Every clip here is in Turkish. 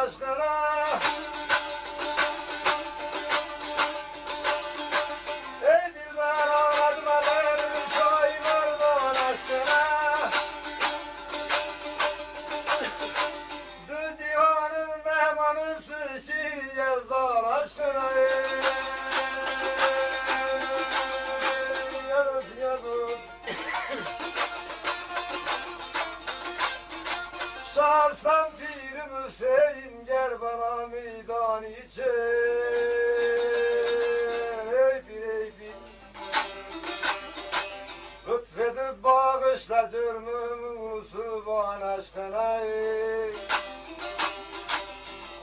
aşkına. Ey dilber ağlatma beni şairlerden aşkına. Du cihanın mehmanısı şiir yazdan aşkına. Şahsam Pirim Hüseyin gel bana meydan için. Ey bir lütfedip bağışla cürmümü Sübhan aşkına.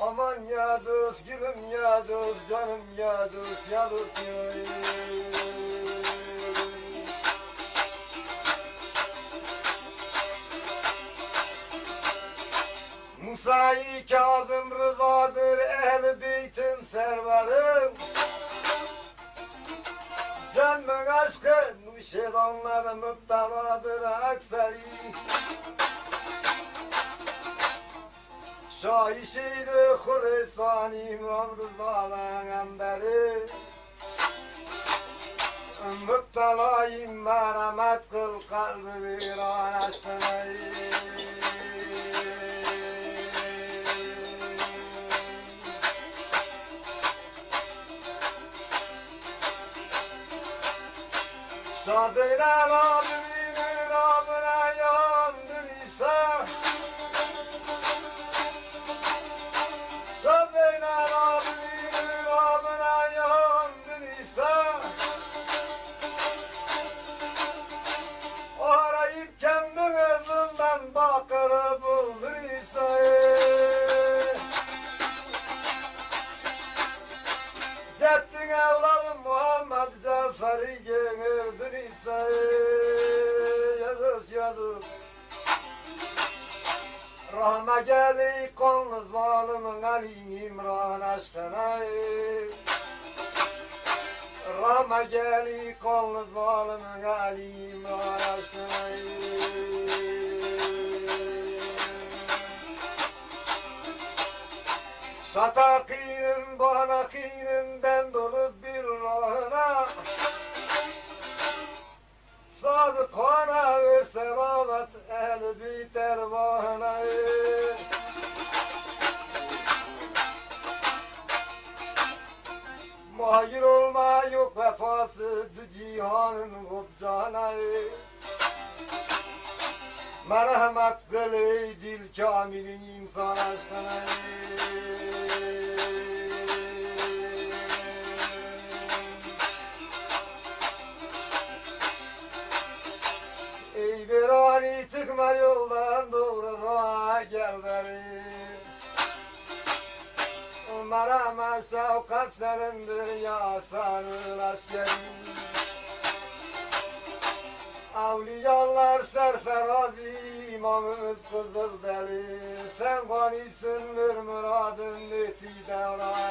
Aman ya dost gülüm ya dost canım ya dost ya dost ya. Musa-i Kazım Rızadır ehl-i beytin servarım. Canımın aşkı müşedanlar müpteladır aksari. Şahişiydi Hürrisan İmam Rıza'nın emberi. Müptelayım merhamet kıl kalbi viran aşkına. Sadıyla Rabbinin amına yandın İsa. Sadıyla Rabbinin amına yandın İsa. Arayıp kendin özünden bakırı buldun İsa. Ceddin evladım Muhammed Cafer'i gördün İsa. Yazız yazız. Rahme geli konlu zalimin Ali İmran aşkına. Rahme geli konlu zalimin Ali İmran aşkına. Şatakinin banakinin ben dolup bir rahına. Sadıkana ve seravet ehl-i beyt ervahına. Mahir olma yok vefası du cihanın hubcana. Merhamet kıl ey dil kamilin insan aşkına. Ey virani çıkma yoldan doğru raha gel beri. Merhamet şefkat senindir ya sanır askeri. Avliyalar serferazi imamımız Kızıldeli. Sen ganisindir muradın neti devran